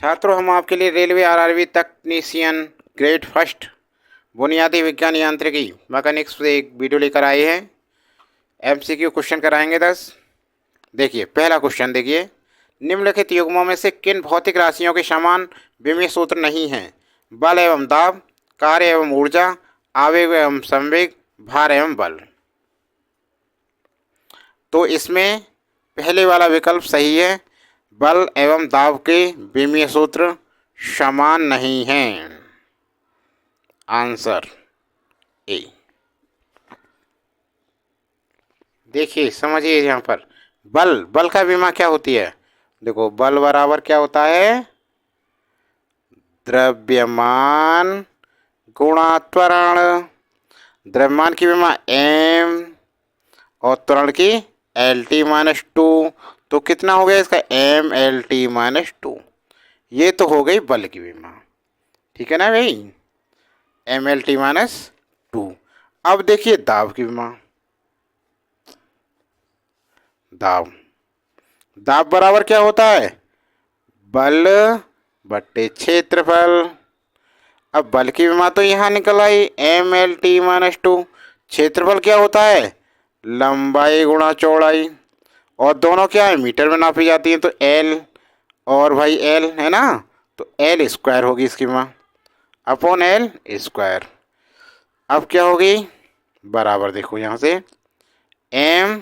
छात्रों, हम आपके लिए रेलवे आरआरबी तकनीशियन ग्रेड फर्स्ट बुनियादी विज्ञान यांत्रिकी मैकेनिक्स से एक वीडियो लेकर आए हैं। एमसीक्यू क्वेश्चन कराएंगे 10। देखिए पहला क्वेश्चन देखिए, निम्नलिखित युग्मों में से किन भौतिक राशियों के समान विमीय सूत्र नहीं हैं? बल एवं दाब, कार्य एवं ऊर्जा, आवेग एवं संवेग, भार एवं बल। तो इसमें पहले वाला विकल्प सही है, बल एवं दाब के विमीय सूत्र समान नहीं हैं। Answer A. देखिए समझिए, यहाँ पर बल का विमा क्या होती है? देखो, बल बराबर क्या होता है? द्रव्यमान गुणा त्वरण। द्रव्यमान की विमा m और त्वरण की LT-2। तो कितना हो गया इसका? MLT-2। ये तो हो गई बल की विमा, ठीक है ना भाई? MLT-2। अब देखिए दाब की विमा। दाब बराबर क्या होता है? बल बट्टे क्षेत्रफल। अब बल की विमा तो यहाँ निकल आई MLT-2। क्षेत्रफल क्या होता है? लंबाई गुणा चौड़ाई। और दोनों क्या है? मीटर में नापी जाती है। तो L और भाई L है ना, तो L स्क्वायर होगी इसकी विमा अपॉन L स्क्वायर। अब क्या होगी? बराबर देखो यहाँ से M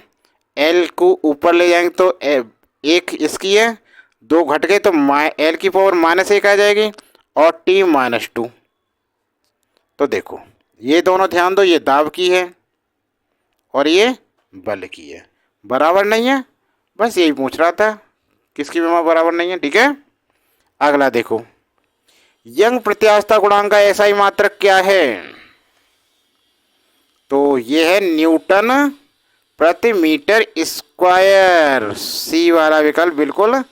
L को ऊपर ले जाएंगे तो एक इसकी है, दो घट गए तो L की पावर -1 आ जाएगी और T-2। तो देखो ये दोनों ध्यान दो, ये दाब की है और ये बल की है। बराबर नहीं है, बस यही पूछ रहा था किसकी विमा बराबर नहीं है। ठीक है, अगला देखो, यंग प्रत्यास्थता गुणांक का एसआई मात्रक क्या है? तो ये है न्यूटन प्रति मीटर स्क्वायर। सी वाला विकल्प बिल्कुल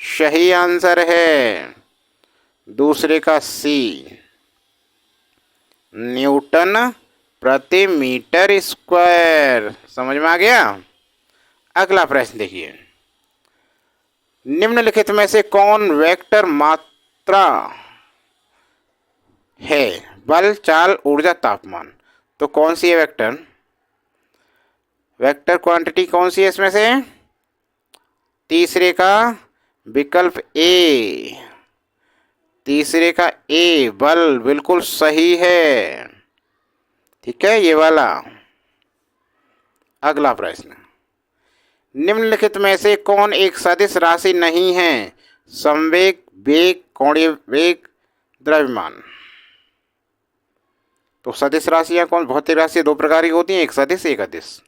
सही आंसर है, दूसरे का सी, न्यूटन प्रति मीटर स्क्वायर। समझ में आ गया? अगला प्रश्न देखिए, निम्नलिखित में से कौन वेक्टर मात्रा है? बल, चाल, ऊर्जा, तापमान। तो कौन सी है वेक्टर क्वांटिटी कौन सी है इसमें से? तीसरे का विकल्प ए, तीसरे का ए, बल बिल्कुल सही है। ठीक है, ये वाला। अगला प्रश्न, निम्नलिखित में से कौन एक सदिश राशि नहीं है? संवेग, वेग, कोणीय वेग, द्रव्यमान। तो सदिश राशियां कौन? भौतिक राशि दो प्रकार की होती हैं, एक सदिश एक अदिश।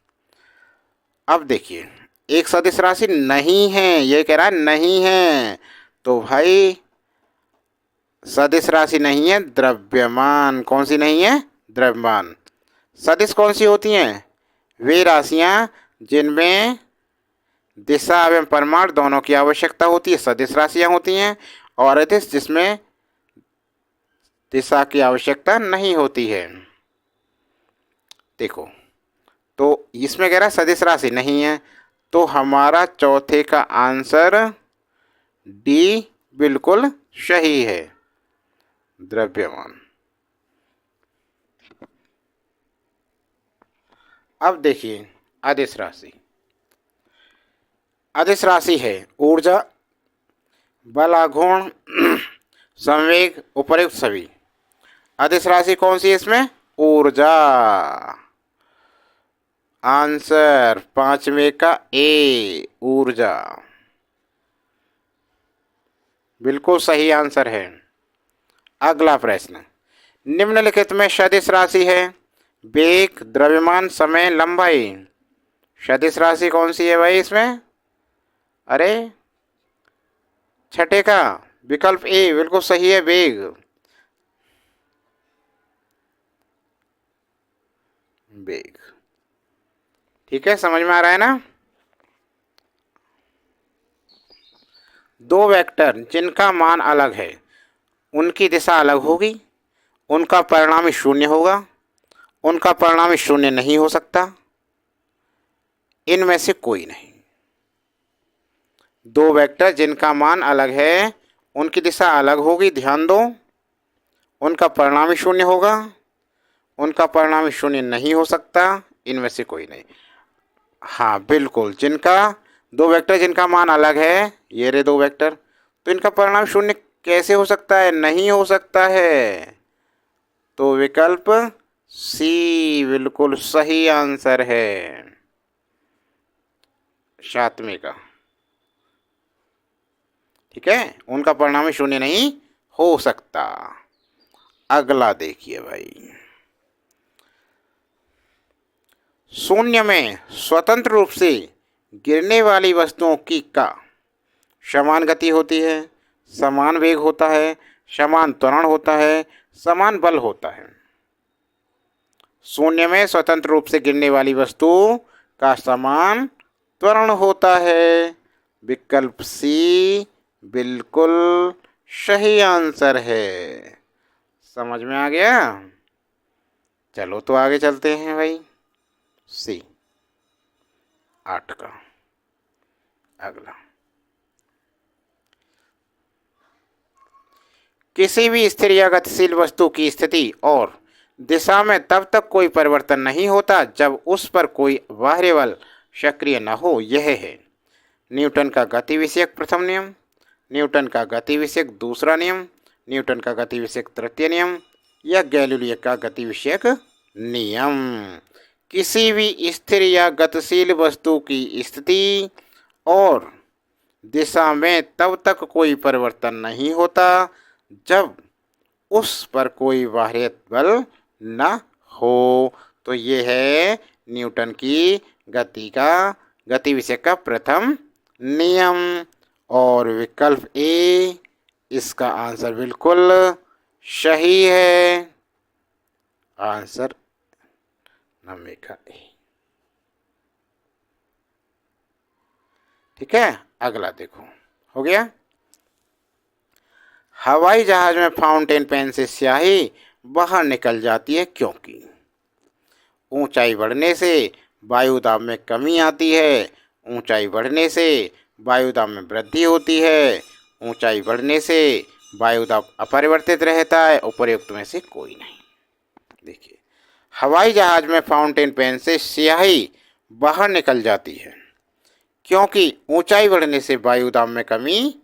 अब देखिए, एक सदिश राशि नहीं है, ये कह रहा है नहीं है, तो भाई सदिश राशि नहीं है द्रव्यमान। कौन सी नहीं है? द्रव्यमान। सदिश कौन सी होती हैं? वे राशियां जिनमें दिशा एवं परिमाण दोनों की आवश्यकता होती है, सदिश राशियां होती हैं। और अदिश जिसमें दिशा की आवश्यकता नहीं होती है। देखो, तो इसमें कह रहा है सदिश राशि नहीं है, तो हमारा चौथे का आंसर डी बिल्कुल सही है, द्रव्यमान। अब देखिए अदिश राशि। अदिश राशि है ऊर्जा, बल, आघूर्ण, संवेग, उपयुक्त सभी। अदिश राशि कौन सी है इसमें? ऊर्जा। आंसर पांचवे का ए, ऊर्जा, बिल्कुल सही आंसर है। अगला प्रश्न, निम्नलिखित में सदिश राशि है? वेग, द्रव्यमान, समय, लंबाई। सदिश राशि कौन सी है भाई इसमें? अरे छठे का विकल्प ए बिल्कुल सही है, वेग। वेग, ठीक है, समझ में आ रहा है ना? दो वेक्टर जिनका मान अलग है, उनकी दिशा अलग होगी, उनका परिणामी शून्य होगा, उनका परिणामी शून्य नहीं हो सकता, इनमें से कोई नहीं। दो वेक्टर जिनका मान अलग है, उनकी दिशा अलग होगी, ध्यान दो। उनका परिणाम ही शून्य होगा, उनका परिणाम शून्य नहीं हो सकता, इनमें से कोई नहीं। हाँ बिल्कुल, जिनका दो वेक्टर जिनका मान अलग है, ये रहे दो वेक्टर, तो इनका परिणाम शून्य कैसे हो सकता है? नहीं हो सकता है। तो विकल्प सी बिल्कुल सही आंसर है 7वें का। ठीक है, उनका परिणाम शून्य नहीं हो सकता। अगला देखिए भाई, शून्य में स्वतंत्र रूप से गिरने वाली वस्तुओं की का समान गति होती है, समान वेग होता है, समान त्वरण होता है, समान बल होता है। शून्य में स्वतंत्र रूप से गिरने वाली वस्तु का समान त्वरण होता है। विकल्प सी बिल्कुल सही आंसर है। समझ में आ गया? चलो तो आगे चलते हैं भाई। सी 8 का अगला, किसी भी स्थिर या गतिशील वस्तु की स्थिति और दिशा में तब तक कोई परिवर्तन नहीं होता जब उस पर कोई बाह्य बल सक्रिय न हो। यह है न्यूटन का गति विषयक प्रथम नियम, न्यूटन का गति विषयक दूसरा नियम, न्यूटन का गति विषयक तृतीय नियम या गैलीलियो का गति विषयक नियम। किसी भी स्थिर या गतिशील वस्तु की स्थिति और दिशा में तब तक कोई परिवर्तन नहीं होता जब उस पर कोई बाह्य बल न हो। तो ये है न्यूटन की गति विषय का प्रथम नियम। और विकल्प ए इसका आंसर बिल्कुल सही है। आंसर 9 का ए। ठीक है, अगला देखो, हो गया। हवाई जहाज में फाउंटेन पेन से स्याही बाहर निकल जाती है क्योंकि ऊंचाई बढ़ने से वायु दाब में कमी आती है, ऊंचाई बढ़ने से वायु दाब में वृद्धि होती है, ऊंचाई बढ़ने से वायु दाब अपरिवर्तित रहता है, उपरोक्त में से कोई नहीं। देखिए, हवाई जहाज में फाउंटेन पेन से स्याही बाहर निकल जाती है क्योंकि ऊंचाई बढ़ने से वायु दाब में कमी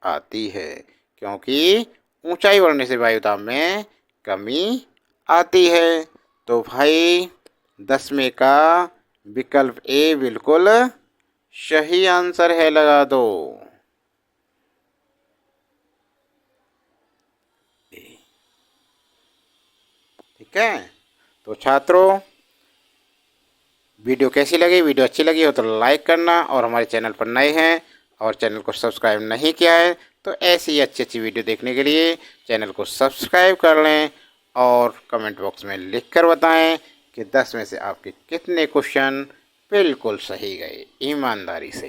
आती है, क्योंकि ऊंचाई बढ़ने से वायु दाब में कमी आती है। तो भाई 10वें का विकल्प ए बिल्कुल सही आंसर है, लगा दो। ठीक है, तो छात्रों वीडियो कैसी लगी? वीडियो अच्छी लगी हो तो लाइक करना, और हमारे चैनल पर नए हैं और चैनल को सब्सक्राइब नहीं किया है तो ऐसी अच्छी अच्छी वीडियो देखने के लिए चैनल को सब्सक्राइब कर लें और कमेंट बॉक्स में लिखकर बताएं कि 10 में से आपके कितने क्वेश्चन बिल्कुल सही गए ईमानदारी से।